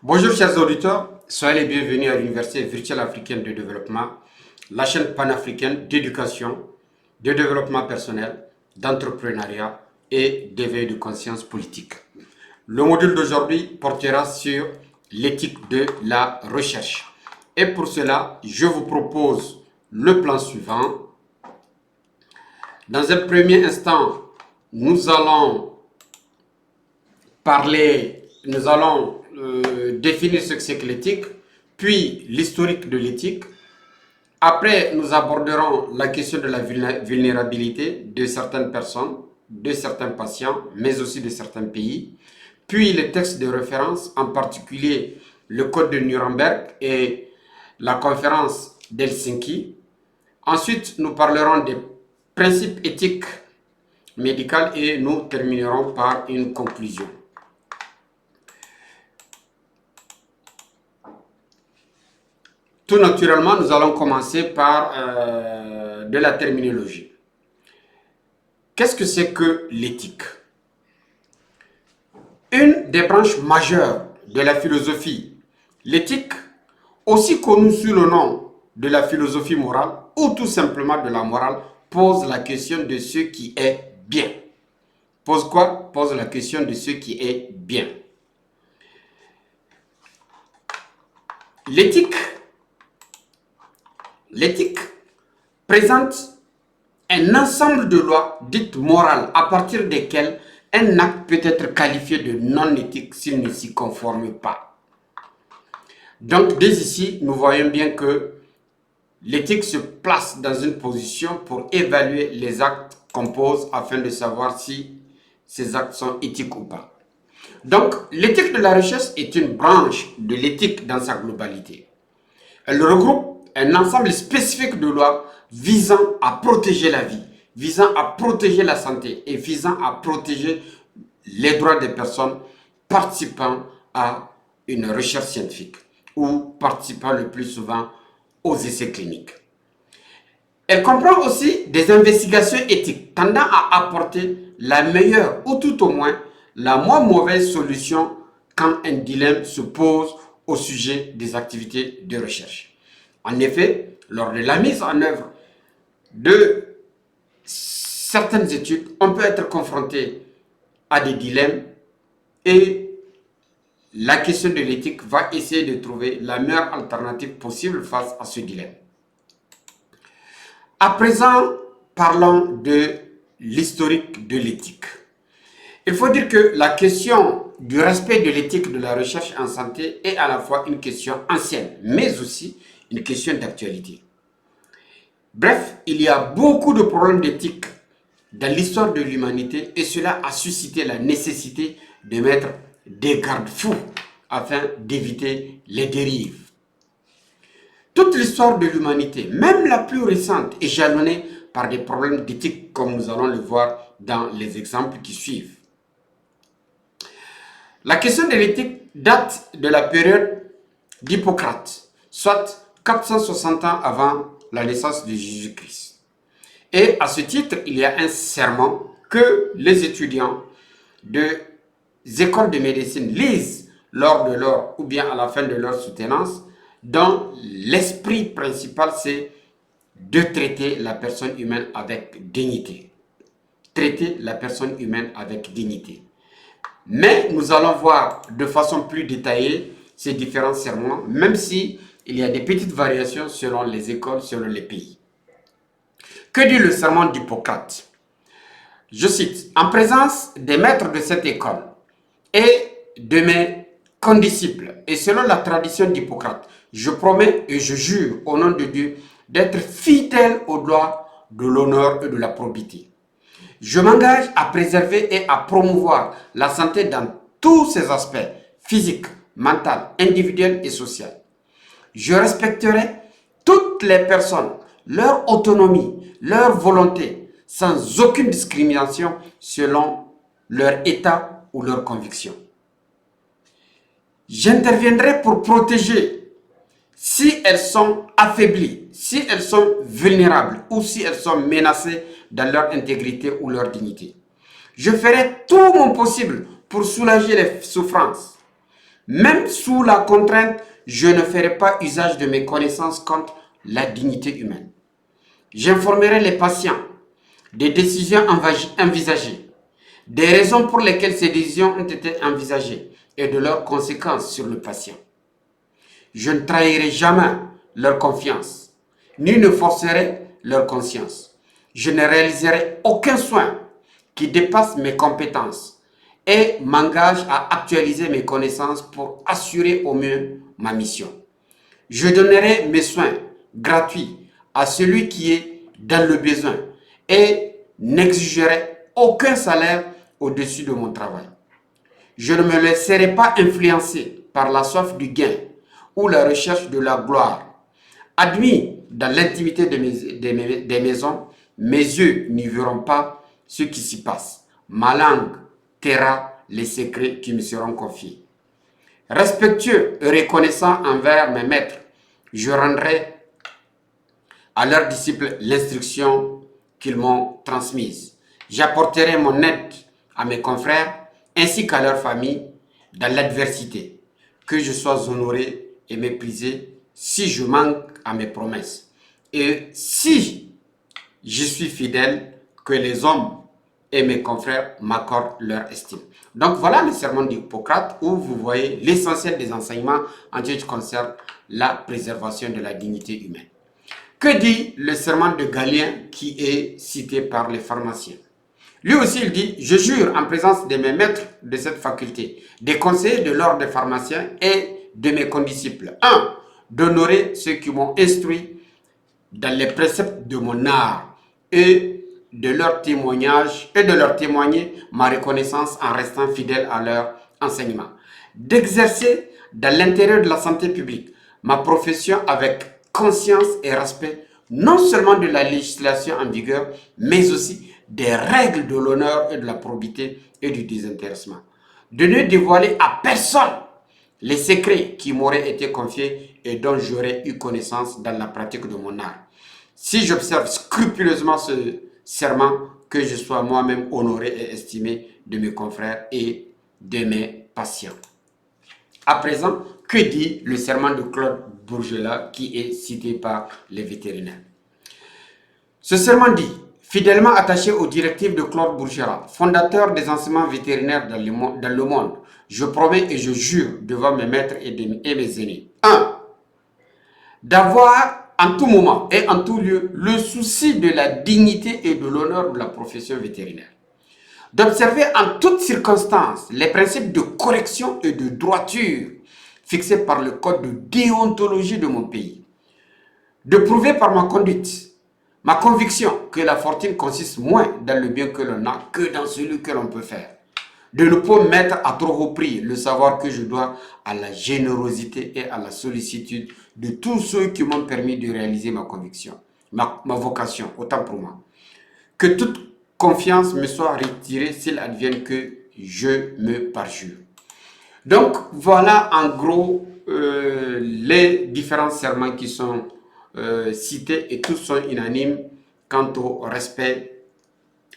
Bonjour chers auditeurs, soyez les bienvenus à l'Université virtuelle africaine de développement, la chaîne panafricaine d'éducation, de développement personnel, d'entrepreneuriat et d'éveil de conscience politique. Le module d'aujourd'hui portera sur l'éthique de la recherche. Et pour cela, je vous propose le plan suivant. Dans un premier instant, nous allons définir ce que c'est que l'éthique, puis l'historique de l'éthique. Après, nous aborderons la question de la vulnérabilité de certaines personnes, de certains patients, mais aussi de certains pays. Puis les textes de référence, en particulier le Code de Nuremberg et la conférence d'Helsinki. Ensuite, nous parlerons des principes éthiques médicaux et nous terminerons par une conclusion. Tout naturellement, nous allons commencer par de la terminologie. Qu'est-ce que c'est que l'éthique? Une des branches majeures de la philosophie, l'éthique, aussi connue sous le nom de la philosophie morale ou tout simplement de la morale, pose la question de ce qui est bien. Pose quoi? Pose la question de ce qui est bien. L'éthique présente un ensemble de lois dites morales à partir desquelles un acte peut être qualifié de non éthique s'il ne s'y conforme pas. Donc, dès ici, nous voyons bien que l'éthique se place dans une position pour évaluer les actes qu'on pose afin de savoir si ces actes sont éthiques ou pas. Donc, l'éthique de la recherche est une branche de l'éthique dans sa globalité. Elle regroupe un ensemble spécifique de lois visant à protéger la vie, visant à protéger la santé et visant à protéger les droits des personnes participant à une recherche scientifique ou participant le plus souvent aux essais cliniques. Elle comprend aussi des investigations éthiques tendant à apporter la meilleure ou tout au moins la moins mauvaise solution quand un dilemme se pose au sujet des activités de recherche. En effet, lors de la mise en œuvre de certaines études, on peut être confronté à des dilemmes et la question de l'éthique va essayer de trouver la meilleure alternative possible face à ce dilemme. À présent, parlons de l'historique de l'éthique. Il faut dire que la question du respect de l'éthique de la recherche en santé est à la fois une question ancienne, mais aussi une question d'actualité. Bref, il y a beaucoup de problèmes d'éthique dans l'histoire de l'humanité et cela a suscité la nécessité de mettre des garde-fous afin d'éviter les dérives. Toute l'histoire de l'humanité, même la plus récente, est jalonnée par des problèmes d'éthique comme nous allons le voir dans les exemples qui suivent. La question de l'éthique date de la période d'Hippocrate, soit 460 ans avant la naissance de Jésus-Christ. Et à ce titre, il y a un serment que les étudiants des écoles de médecine lisent lors de leur, ou bien à la fin de leur soutenance, dont l'esprit principal, c'est de traiter la personne humaine avec dignité. Traiter la personne humaine avec dignité. Mais nous allons voir de façon plus détaillée ces différents sermons, même si il y a des petites variations selon les écoles, selon les pays. Que dit le serment d'Hippocrate? Je cite, « En présence des maîtres de cette école et de mes condisciples, et selon la tradition d'Hippocrate, je promets et je jure au nom de Dieu d'être fidèle aux lois de l'honneur et de la probité. Je m'engage à préserver et à promouvoir la santé dans tous ses aspects, physiques, mental, individuel et social. Je respecterai toutes les personnes, leur autonomie, leur volonté, sans aucune discrimination selon leur état ou leur conviction. J'interviendrai pour protéger si elles sont affaiblies, si elles sont vulnérables ou si elles sont menacées dans leur intégrité ou leur dignité. Je ferai tout mon possible pour soulager les souffrances, Même sous la contrainte, je ne ferai pas usage de mes connaissances contre la dignité humaine. J'informerai les patients des décisions envisagées, des raisons pour lesquelles ces décisions ont été envisagées et de leurs conséquences sur le patient. Je ne trahirai jamais leur confiance, ni ne forcerai leur conscience. Je ne réaliserai aucun soin qui dépasse mes compétences et m'engage à actualiser mes connaissances pour assurer au mieux ma mission. Je donnerai mes soins gratuits à celui qui est dans le besoin et n'exigerai aucun salaire au-dessus de mon travail. Je ne me laisserai pas influencer par la soif du gain ou la recherche de la gloire. Admis dans l'intimité des maisons, mes yeux n'y verront pas ce qui s'y passe. Ma langue taira les secrets qui me seront confiés. Respectueux et reconnaissant envers mes maîtres, je rendrai à leurs disciples l'instruction qu'ils m'ont transmise. J'apporterai mon aide à mes confrères ainsi qu'à leur famille dans l'adversité. Que je sois honoré et méprisé si je manque à mes promesses. Et si je suis fidèle, que les hommes et mes confrères m'accordent leur estime. Donc voilà le sermon d'Hippocrate où vous voyez l'essentiel des enseignements en ce qui concerne la préservation de la dignité humaine. Que dit le serment de Galien qui est cité par les pharmaciens? Lui aussi il dit, je jure en présence de mes maîtres de cette faculté, des conseillers de l'ordre des pharmaciens et de mes condisciples. 1. D'honorer ceux qui m'ont instruit dans les préceptes de mon art et de leur témoignage et de leur témoigner ma reconnaissance en restant fidèle à leur enseignement. D'exercer dans l'intérêt de la santé publique ma profession avec conscience et respect non seulement de la législation en vigueur, mais aussi des règles de l'honneur et de la probité et du désintéressement. De ne dévoiler à personne les secrets qui m'auraient été confiés et dont j'aurais eu connaissance dans la pratique de mon art. Si j'observe scrupuleusement ce serment, que je sois moi-même honoré et estimé de mes confrères et de mes patients. À présent, que dit le serment de Claude Bourgelat qui est cité par les vétérinaires? Ce serment dit, fidèlement attaché aux directives de Claude Bourgelat, fondateur des enseignements vétérinaires dans le monde, je promets et je jure devant mes maîtres et mes aînés. 1. D'avoir en tout moment et en tout lieu le souci de la dignité et de l'honneur de la profession vétérinaire. D'observer en toutes circonstances les principes de correction et de droiture fixés par le code de déontologie de mon pays. De prouver par ma conduite, ma conviction que la fortune consiste moins dans le bien que l'on a que dans celui que l'on peut faire. De ne pas mettre à trop haut prix le savoir que je dois à la générosité et à la sollicitude de tous ceux qui m'ont permis de réaliser ma conviction, ma vocation, autant pour moi. Que toute confiance me soit retirée s'il advienne que je me parjure. Donc voilà en gros les différents serments qui sont cités et tous sont unanimes quant au respect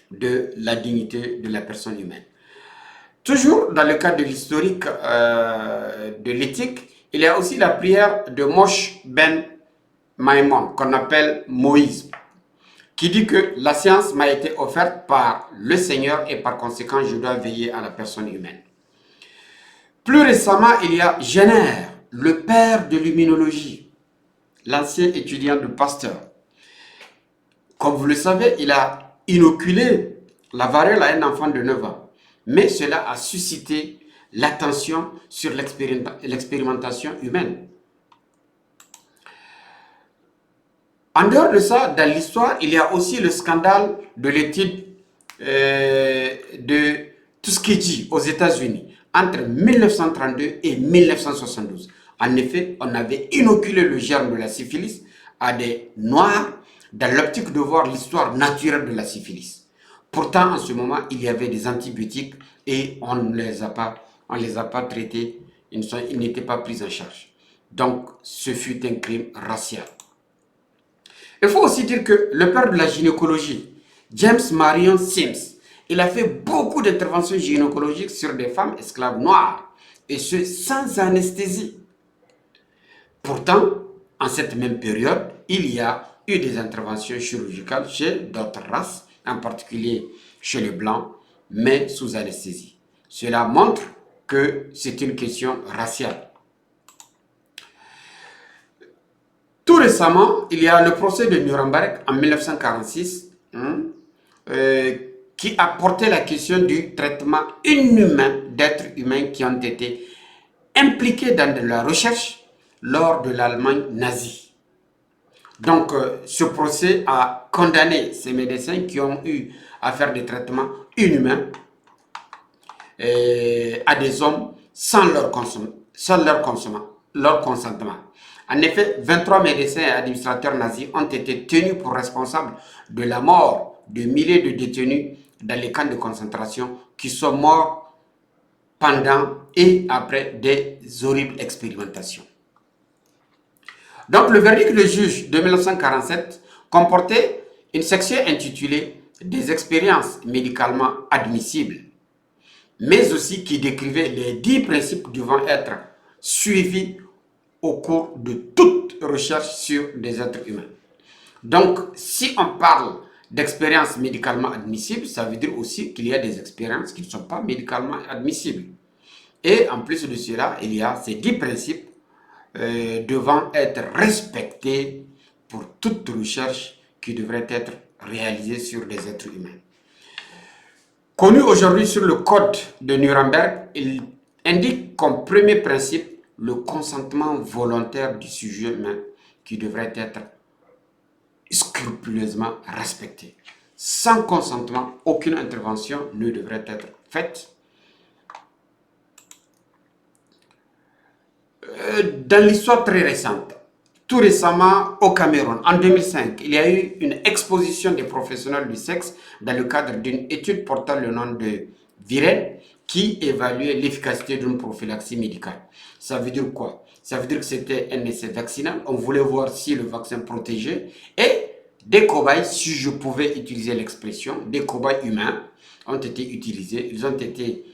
de la dignité de la personne humaine. Toujours dans le cadre de l'historique de l'éthique, il y a aussi la prière de Moshe Ben Maïmon, qu'on appelle Moïse, qui dit que la science m'a été offerte par le Seigneur et par conséquent, je dois veiller à la personne humaine. Plus récemment, il y a Jenner, le père de l'immunologie, l'ancien étudiant de Pasteur. Comme vous le savez, il a inoculé la variole à un enfant de 9 ans. Mais cela a suscité l'attention sur l'expérimentation humaine. En dehors de ça, dans l'histoire, il y a aussi le scandale de l'étude de Tuskegee aux États-Unis entre 1932 et 1972. En effet, on avait inoculé le germe de la syphilis à des Noirs dans l'optique de voir l'histoire naturelle de la syphilis. Pourtant, en ce moment, il y avait des antibiotiques et on ne les a pas traités, ils n'étaient pas pris en charge. Donc, ce fut un crime racial. Il faut aussi dire que le père de la gynécologie, James Marion Sims, il a fait beaucoup d'interventions gynécologiques sur des femmes esclaves noires et ce sans anesthésie. Pourtant, en cette même période, il y a eu des interventions chirurgicales chez d'autres races, en particulier chez les Blancs, mais sous anesthésie. Cela montre que c'est une question raciale. Tout récemment, il y a le procès de Nuremberg en 1946 qui a porté la question du traitement inhumain d'êtres humains qui ont été impliqués dans de la recherche lors de l'Allemagne nazie. Donc, ce procès a condamné ces médecins qui ont eu à faire des traitements inhumains à des hommes sans leur consentement. En effet, 23 médecins et administrateurs nazis ont été tenus pour responsables de la mort de milliers de détenus dans les camps de concentration qui sont morts pendant et après des horribles expérimentations. Donc le verdict du juge de 1947 comportait une section intitulée « Des expériences médicalement admissibles », mais aussi qui décrivait les 10 principes devant être suivis au cours de toute recherche sur des êtres humains. Donc, si on parle d'expériences médicalement admissibles, ça veut dire aussi qu'il y a des expériences qui ne sont pas médicalement admissibles. Et en plus de cela, il y a ces 10 principes devant être respectés pour toute recherche qui devrait être réalisée sur des êtres humains. Connu aujourd'hui sur le code de Nuremberg, il indique comme premier principe le consentement volontaire du sujet humain qui devrait être scrupuleusement respecté. Sans consentement, aucune intervention ne devrait être faite. Dans l'histoire très récente, tout récemment au Cameroun, en 2005, il y a eu une exposition des professionnels du sexe dans le cadre d'une étude portant le nom de Viren qui évaluait l'efficacité d'une prophylaxie médicale. Ça veut dire quoi? Ça veut dire que c'était un essai vaccinal. On voulait voir si le vaccin protégeait. Et des cobayes, si je pouvais utiliser l'expression, des cobayes humains ont été utilisés. Ils ont été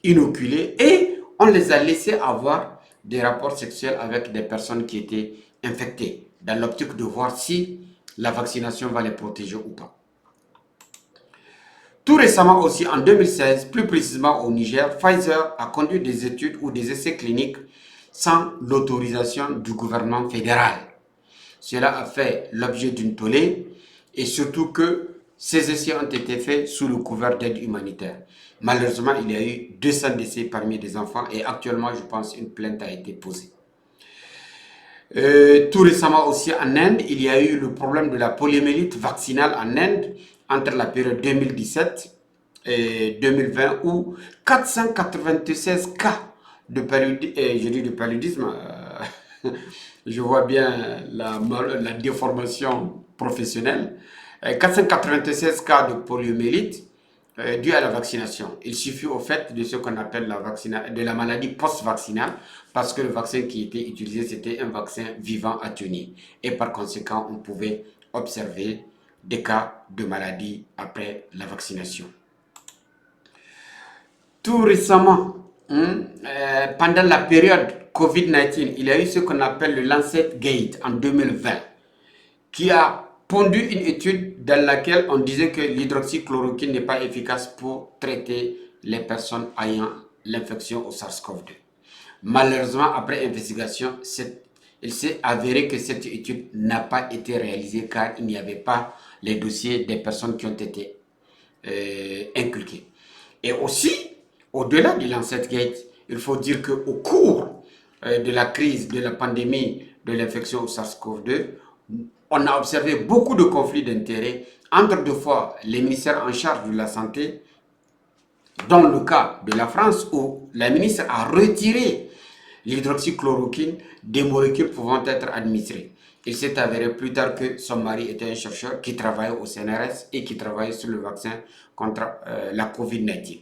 inoculés et on les a laissés avoir des rapports sexuels avec des personnes qui étaient infectées, dans l'optique de voir si la vaccination va les protéger ou pas. Tout récemment aussi, en 2016, plus précisément au Niger, Pfizer a conduit des études ou des essais cliniques sans l'autorisation du gouvernement fédéral. Cela a fait l'objet d'une tollée et surtout que ces essais ont été faits sous le couvert d'aide humanitaire. Malheureusement, il y a eu 200 décès parmi les enfants et actuellement, je pense, une plainte a été posée. Tout récemment aussi en Inde, il y a eu le problème de la poliomyélite vaccinale en Inde entre la période 2017 et 2020 où 496 cas de paludisme, je vois bien la déformation professionnelle, 496 cas de poliomyélite dû à la vaccination. Il suffit au fait de ce qu'on appelle la maladie post-vaccinale parce que le vaccin qui était utilisé, c'était un vaccin vivant à tenir. Et par conséquent, on pouvait observer des cas de maladie après la vaccination. Tout récemment, pendant la période COVID-19, il y a eu ce qu'on appelle le Lancet Gate en 2020 qui a pondu une étude dans laquelle on disait que l'hydroxychloroquine n'est pas efficace pour traiter les personnes ayant l'infection au SARS-CoV-2. Malheureusement, après investigation, il s'est avéré que cette étude n'a pas été réalisée car il n'y avait pas les dossiers des personnes qui ont été inculquées. Et aussi, au-delà du Lancet Gate, il faut dire qu'au cours de la crise, de la pandémie de l'infection au SARS-CoV-2, on a observé beaucoup de conflits d'intérêts entre deux fois les ministères en charge de la santé, dans le cas de la France où la ministre a retiré l'hydroxychloroquine des molécules pouvant être administrées. Il s'est avéré plus tard que son mari était un chercheur qui travaillait au CNRS et qui travaillait sur le vaccin contre la COVID-19.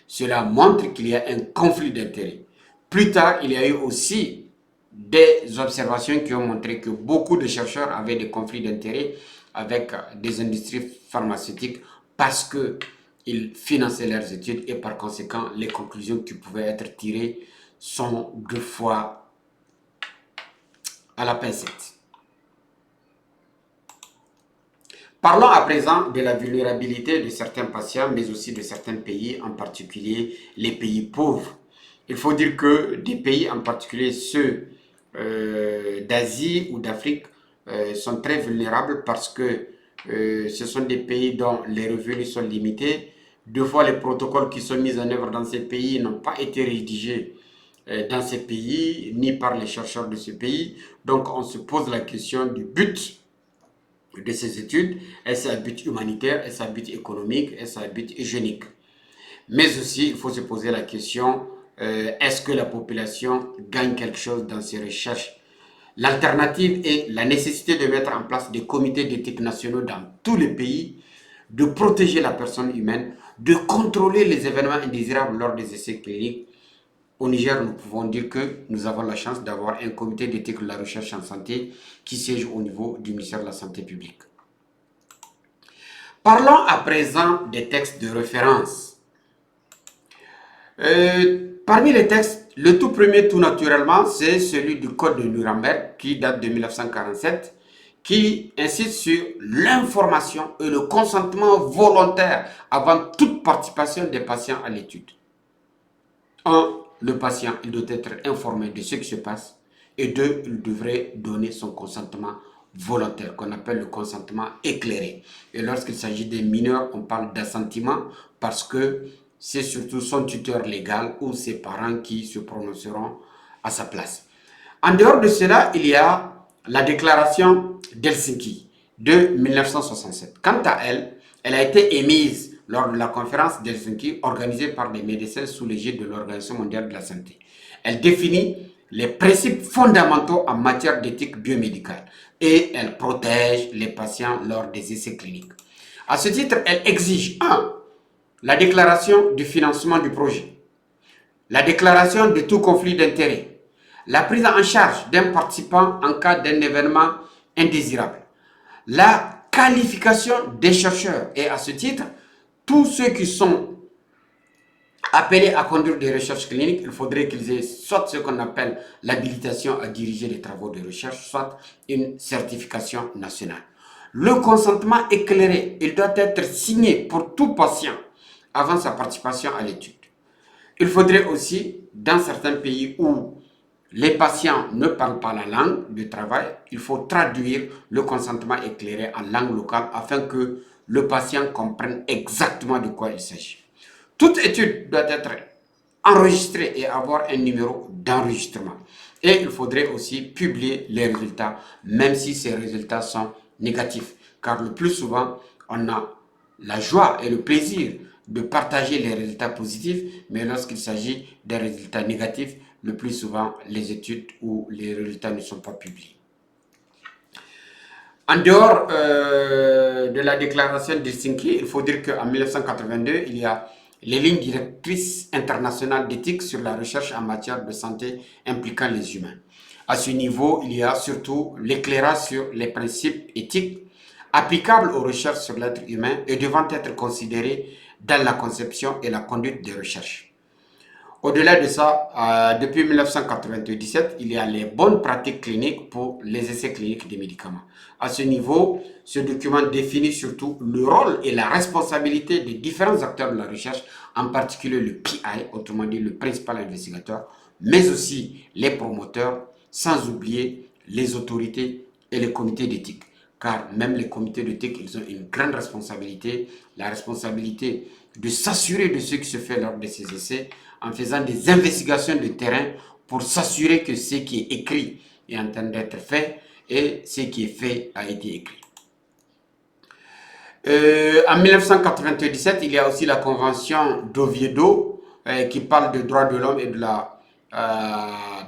Cela montre qu'il y a un conflit d'intérêts. Plus tard, il y a eu aussi des observations qui ont montré que beaucoup de chercheurs avaient des conflits d'intérêts avec des industries pharmaceutiques parce qu'ils finançaient leurs études et par conséquent, les conclusions qui pouvaient être tirées sont deux fois à la pincette. Parlons à présent de la vulnérabilité de certains patients, mais aussi de certains pays, en particulier les pays pauvres. Il faut dire que des pays, en particulier ceux d'Asie ou d'Afrique, sont très vulnérables parce que ce sont des pays dont les revenus sont limités. Deux fois, les protocoles qui sont mis en œuvre dans ces pays n'ont pas été rédigés dans ces pays, ni par les chercheurs de ces pays. Donc, on se pose la question du but de ces études. Est-ce un but humanitaire, est-ce un but économique, est-ce un but hygiénique? Mais aussi, il faut se poser la question, est-ce que la population gagne quelque chose dans ces recherches? L'alternative est la nécessité de mettre en place des comités d'éthique nationaux dans tous les pays, de protéger la personne humaine, de contrôler les événements indésirables lors des essais cliniques. Au Niger, nous pouvons dire que nous avons la chance d'avoir un comité d'éthique de la recherche en santé qui siège au niveau du ministère de la Santé publique. Parlons à présent des textes de référence. Parmi les textes, le tout premier, tout naturellement, c'est celui du Code de Nuremberg qui date de 1947, qui insiste sur l'information et le consentement volontaire avant toute participation des patients à l'étude. 1. Le patient, il doit être informé de ce qui se passe. Et 2. Il devrait donner son consentement volontaire, qu'on appelle le consentement éclairé. Et lorsqu'il s'agit des mineurs, on parle d'assentiment parce que c'est surtout son tuteur légal ou ses parents qui se prononceront à sa place. En dehors de cela, il y a la déclaration d'Helsinki de 1967. Quant à elle, elle a été émise lors de la conférence d'Helsinki organisée par des médecins sous l'égide de l'Organisation mondiale de la santé. Elle définit les principes fondamentaux en matière d'éthique biomédicale et elle protège les patients lors des essais cliniques. À ce titre, elle exige 1. La déclaration du financement du projet, la déclaration de tout conflit d'intérêts, la prise en charge d'un participant en cas d'un événement indésirable, la qualification des chercheurs et à ce titre, tous ceux qui sont appelés à conduire des recherches cliniques, il faudrait qu'ils aient soit ce qu'on appelle l'habilitation à diriger les travaux de recherche, soit une certification nationale. Le consentement éclairé, il doit être signé pour tout patient avant sa participation à l'étude. Il faudrait aussi, dans certains pays où les patients ne parlent pas la langue de travail, il faut traduire le consentement éclairé en langue locale afin que le patient comprenne exactement de quoi il s'agit. Toute étude doit être enregistrée et avoir un numéro d'enregistrement. Et il faudrait aussi publier les résultats, même si ces résultats sont négatifs. Car le plus souvent, on a la joie et le plaisir de partager les résultats positifs, mais lorsqu'il s'agit des résultats négatifs, le plus souvent, les études ou les résultats ne sont pas publiés. En dehors de la déclaration d'Helsinki, il faut dire qu'en 1982, il y a les lignes directrices internationales d'éthique sur la recherche en matière de santé impliquant les humains. À ce niveau, il y a surtout l'éclairage sur les principes éthiques applicables aux recherches sur l'être humain et devant être considérés dans la conception et la conduite des recherches. Au-delà de ça, depuis 1997, il y a les bonnes pratiques cliniques pour les essais cliniques des médicaments. À ce niveau, ce document définit surtout le rôle et la responsabilité des différents acteurs de la recherche, en particulier le PI, autrement dit le principal investigateur, mais aussi les promoteurs, sans oublier les autorités et les comités d'éthique. Car même les comités d'éthique, ils ont une grande responsabilité, la responsabilité de s'assurer de ce qui se fait lors de ces essais, en faisant des investigations de terrain pour s'assurer que ce qui est écrit est en train d'être fait et ce qui est fait a été écrit. En 1997, il y a aussi la convention d'Oviedo qui parle des droits de l'homme et de la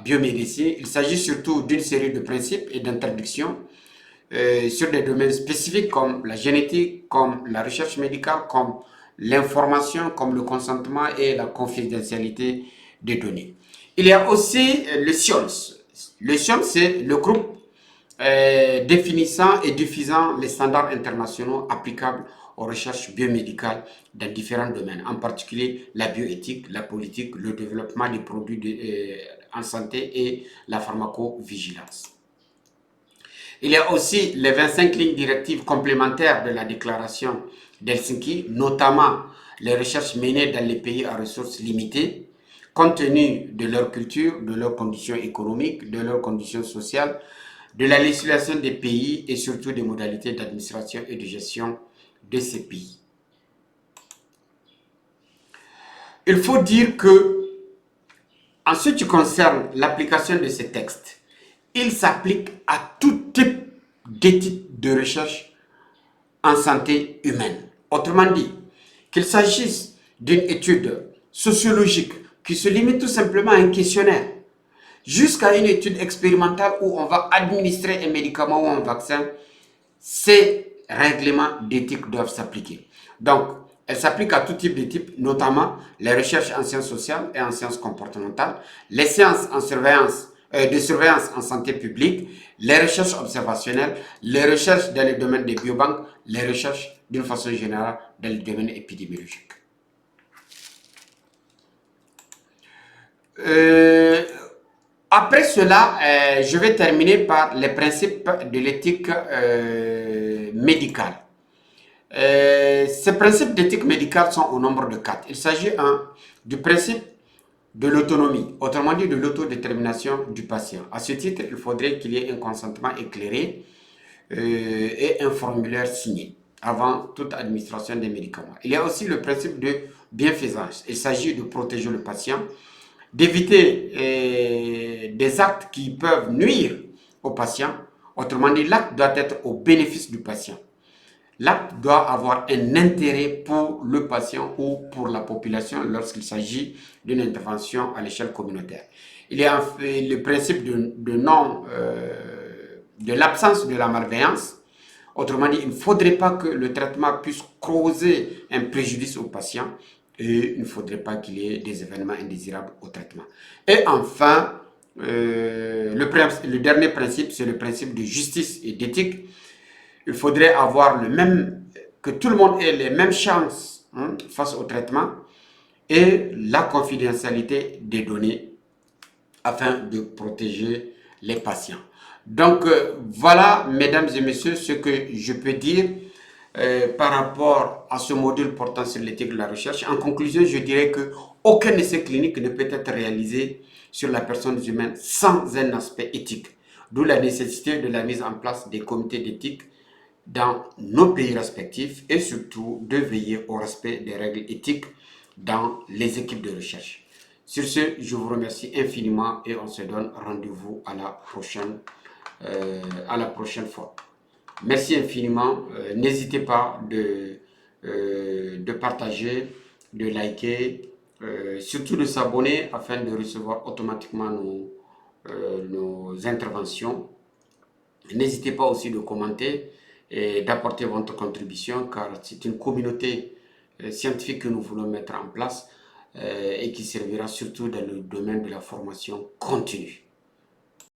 biomédecine. Il s'agit surtout d'une série de principes et d'interdictions sur des domaines spécifiques comme la génétique, comme la recherche médicale, comme l'information, comme le consentement et la confidentialité des données. Il y a aussi le SIOLS. Le SIOLS, c'est le groupe définissant et diffusant les standards internationaux applicables aux recherches biomédicales dans différents domaines, en particulier la bioéthique, la politique, le développement des produits en santé et la pharmacovigilance. Il y a aussi les 25 lignes directives complémentaires de la déclaration d'Helsinki, notamment les recherches menées dans les pays à ressources limitées, compte tenu de leur culture, de leurs conditions économiques, de leurs conditions sociales, de la législation des pays et surtout des modalités d'administration et de gestion de ces pays. Il faut dire que, en ce qui concerne l'application de ces textes, il s'applique à tout type d'études de recherche en santé humaine. Autrement dit, qu'il s'agisse d'une étude sociologique qui se limite tout simplement à un questionnaire, jusqu'à une étude expérimentale où on va administrer un médicament ou un vaccin, ces règlements d'éthique doivent s'appliquer. Donc, elle s'applique à tout type d'éthique, notamment les recherches en sciences sociales et en sciences comportementales, les sciences en de surveillance en santé publique, les recherches observationnelles, les recherches dans le domaine des biobanques, les recherches d'une façon générale dans le domaine épidémiologique. Après cela, je vais terminer par les principes de l'éthique médicale. Ces principes d'éthique médicale sont au nombre de 4. Il s'agit du principe de l'autonomie, autrement dit de l'autodétermination du patient. À ce titre, il faudrait qu'il y ait un consentement éclairé et un formulaire signé avant toute administration des médicaments. Il y a aussi le principe de bienfaisance. Il s'agit de protéger le patient, d'éviter des actes qui peuvent nuire au patient. Autrement dit, l'acte doit être au bénéfice du patient. L'acte doit avoir un intérêt pour le patient ou pour la population lorsqu'il s'agit d'une intervention à l'échelle communautaire. Il y a le principe de l'absence de la malveillance. Autrement dit, il ne faudrait pas que le traitement puisse causer un préjudice au patient et il ne faudrait pas qu'il y ait des événements indésirables au traitement. Et enfin, le dernier principe, c'est le principe de justice et d'éthique. Il faudrait avoir que tout le monde ait les mêmes chances face au traitement et la confidentialité des données afin de protéger les patients. Donc voilà, mesdames et messieurs, ce que je peux dire par rapport à ce module portant sur l'éthique de la recherche. En conclusion, je dirais qu'aucun essai clinique ne peut être réalisé sur la personne humaine sans un aspect éthique, d'où la nécessité de la mise en place des comités d'éthique dans nos pays respectifs et surtout de veiller au respect des règles éthiques dans les équipes de recherche. Sur ce, je vous remercie infiniment et on se donne rendez-vous à la prochaine fois. Merci infiniment. N'hésitez pas de partager, de liker, surtout de s'abonner afin de recevoir automatiquement nos interventions. N'hésitez pas aussi de commenter et d'apporter votre contribution car c'est une communauté scientifique que nous voulons mettre en place et qui servira surtout dans le domaine de la formation continue.